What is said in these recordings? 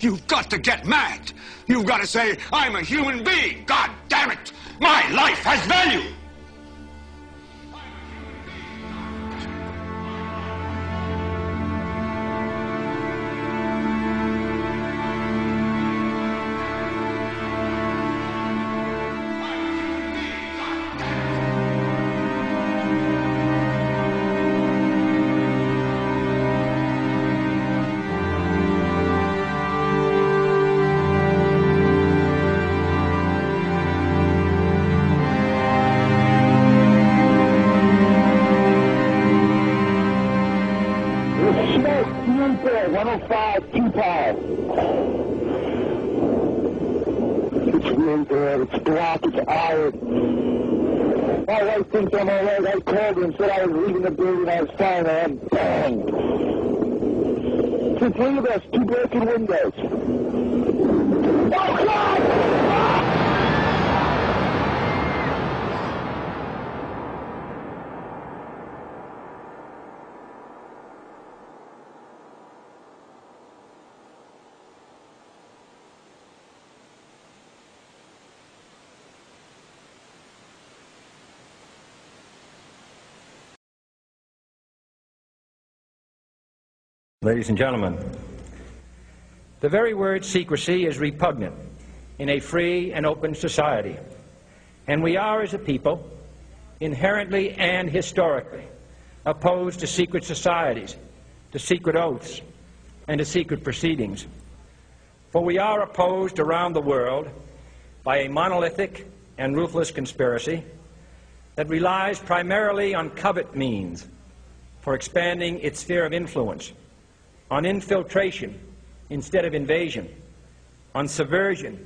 You've got to get mad. You've got to say, I'm a human being. God damn it. My life has value. It's black, it's iron. My wife thinks I'm all right. I called her and said I was leaving the building. I was fine, man. Bang. It's three of us, 2 broken windows. Oh, God! Ladies and gentlemen, the very word secrecy is repugnant in a free and open society, and we are, as a people, inherently and historically opposed to secret societies, to secret oaths, and to secret proceedings. For we are opposed around the world by a monolithic and ruthless conspiracy that relies primarily on covert means for expanding its sphere of influence, on infiltration instead of invasion, on subversion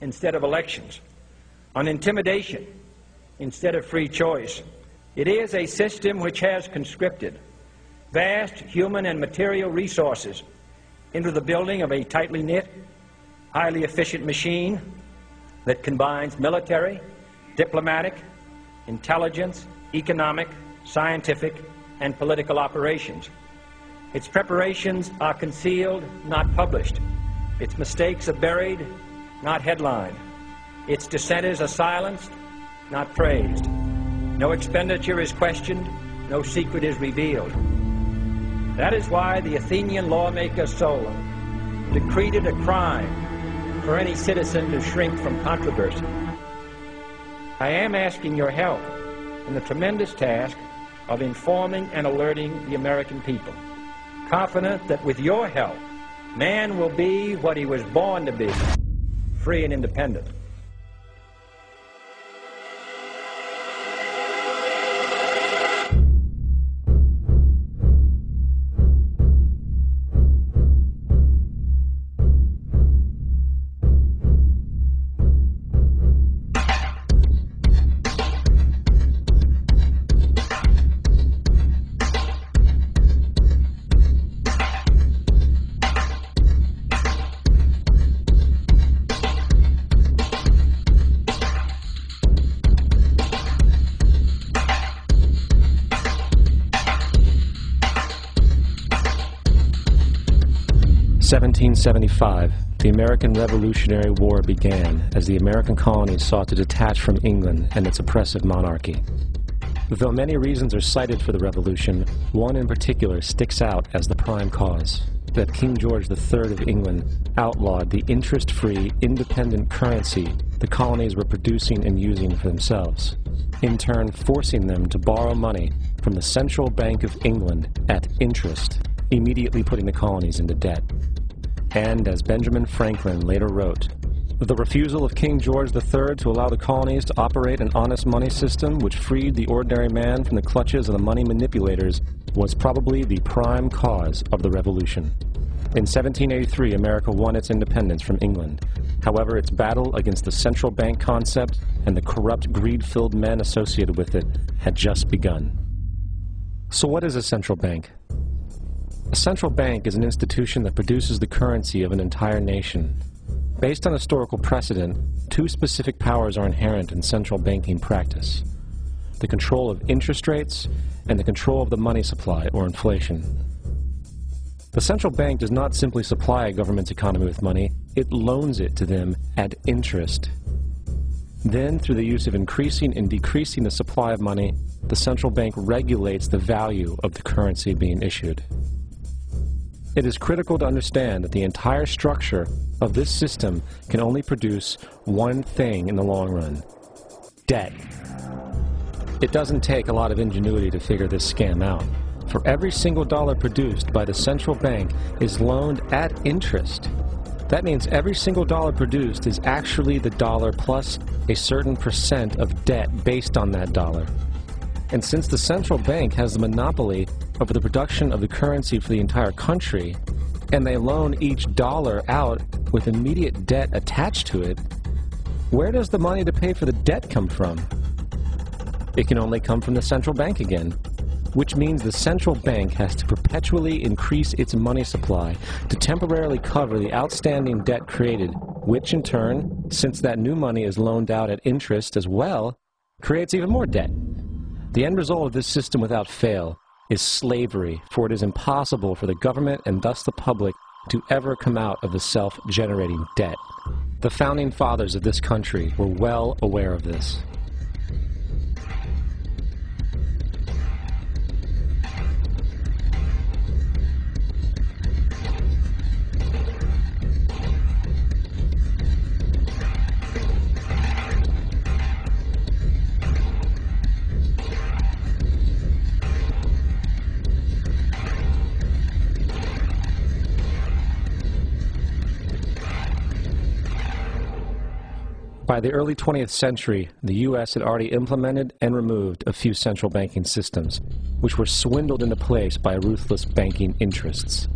instead of elections, on intimidation instead of free choice. It is a system which has conscripted vast human and material resources into the building of a tightly knit, highly efficient machine that combines military, diplomatic, intelligence, economic, scientific, and political operations. Its preparations are concealed, not published. Its mistakes are buried, not headlined. Its dissenters are silenced, not praised. No expenditure is questioned, no secret is revealed. That is why the Athenian lawmaker Solon decreed it a crime for any citizen to shrink from controversy. I am asking your help in the tremendous task of informing and alerting the American people, confident that with your help, man will be what he was born to be, free and independent. In 1775, the American Revolutionary War began as the American colonies sought to detach from England and its oppressive monarchy. Though many reasons are cited for the revolution, one in particular sticks out as the prime cause: that King George III of England outlawed the interest-free, independent currency the colonies were producing and using for themselves, in turn forcing them to borrow money from the Central Bank of England at interest, immediately putting the colonies into debt. And, as Benjamin Franklin later wrote, the refusal of King George III to allow the colonies to operate an honest money system which freed the ordinary man from the clutches of the money manipulators was probably the prime cause of the Revolution. In 1783, America won its independence from England. However, its battle against the central bank concept and the corrupt, greed-filled men associated with it had just begun. So what is a central bank? A central bank is an institution that produces the currency of an entire nation. Based on historical precedent, two specific powers are inherent in central banking practice: the control of interest rates and the control of the money supply, or inflation. The central bank does not simply supply a government's economy with money, it loans it to them at interest. Then, through the use of increasing and decreasing the supply of money, the central bank regulates the value of the currency being issued. It is critical to understand that the entire structure of this system can only produce one thing in the long run: debt. It doesn't take a lot of ingenuity to figure this scam out. For every single dollar produced by the central bank is loaned at interest. That means every single dollar produced is actually the dollar plus a certain percent of debt based on that dollar. And since the central bank has the monopoly over the production of the currency for the entire country, and they loan each dollar out with immediate debt attached to it, where does the money to pay for the debt come from? It can only come from the central bank again, which means the central bank has to perpetually increase its money supply to temporarily cover the outstanding debt created, which in turn, since that new money is loaned out at interest as well, creates even more debt. The end result of this system without fail is slavery, for it is impossible for the government and thus the public to ever come out of the self-generating debt. The founding fathers of this country were well aware of this. By the early 20th century, the U.S. had already implemented and removed a few central banking systems, which were swindled into place by ruthless banking interests.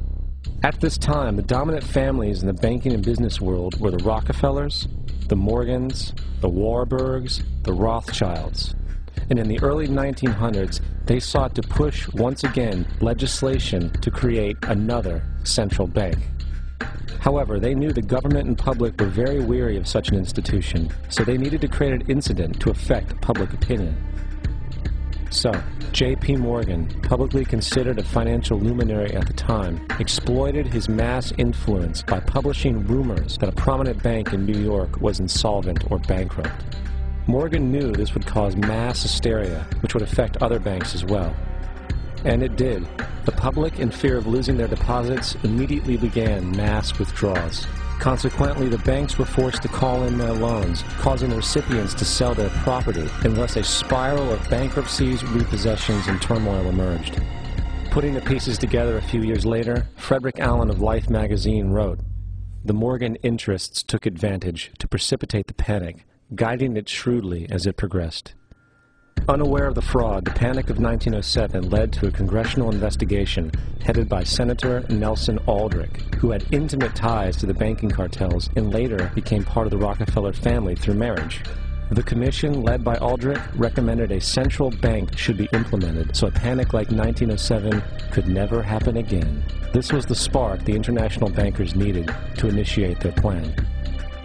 At this time, the dominant families in the banking and business world were the Rockefellers, the Morgans, the Warburgs, the Rothschilds. And in the early 1900s, they sought to push, once again, legislation to create another central bank. However, they knew the government and public were very weary of such an institution, so they needed to create an incident to affect public opinion. So, J.P. Morgan, publicly considered a financial luminary at the time, exploited his mass influence by publishing rumors that a prominent bank in New York was insolvent or bankrupt. Morgan knew this would cause mass hysteria, which would affect other banks as well. And it did. The public, in fear of losing their deposits, immediately began mass withdrawals. Consequently, the banks were forced to call in their loans, causing the recipients to sell their property, and thus a spiral of bankruptcies, repossessions, and turmoil emerged. Putting the pieces together a few years later, Frederick Allen of Life magazine wrote, "The Morgan interests took advantage to precipitate the panic, guiding it shrewdly as it progressed." Unaware of the fraud, the Panic of 1907 led to a congressional investigation headed by Senator Nelson Aldrich, who had intimate ties to the banking cartels and later became part of the Rockefeller family through marriage. The commission, led by Aldrich, recommended a central bank should be implemented so a panic like 1907 could never happen again. This was the spark the international bankers needed to initiate their plan.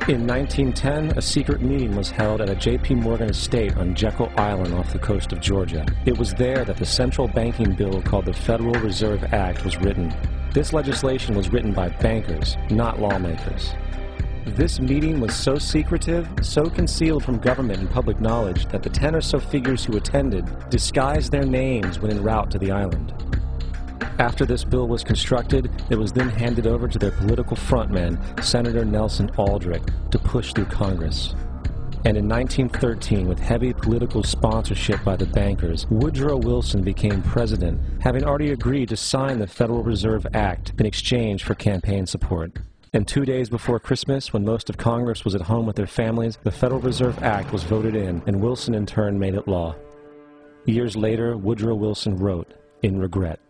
In 1910, a secret meeting was held at a J.P. Morgan estate on Jekyll Island off the coast of Georgia. It was there that the central banking bill called the Federal Reserve Act was written. This legislation was written by bankers, not lawmakers. This meeting was so secretive, so concealed from government and public knowledge that the 10 or so figures who attended disguised their names when en route to the island. After this bill was constructed, it was then handed over to their political frontman, Senator Nelson Aldrich, to push through Congress. And in 1913, with heavy political sponsorship by the bankers, Woodrow Wilson became president, having already agreed to sign the Federal Reserve Act in exchange for campaign support. And 2 days before Christmas, when most of Congress was at home with their families, the Federal Reserve Act was voted in, and Wilson in turn made it law. Years later, Woodrow Wilson wrote, in regret,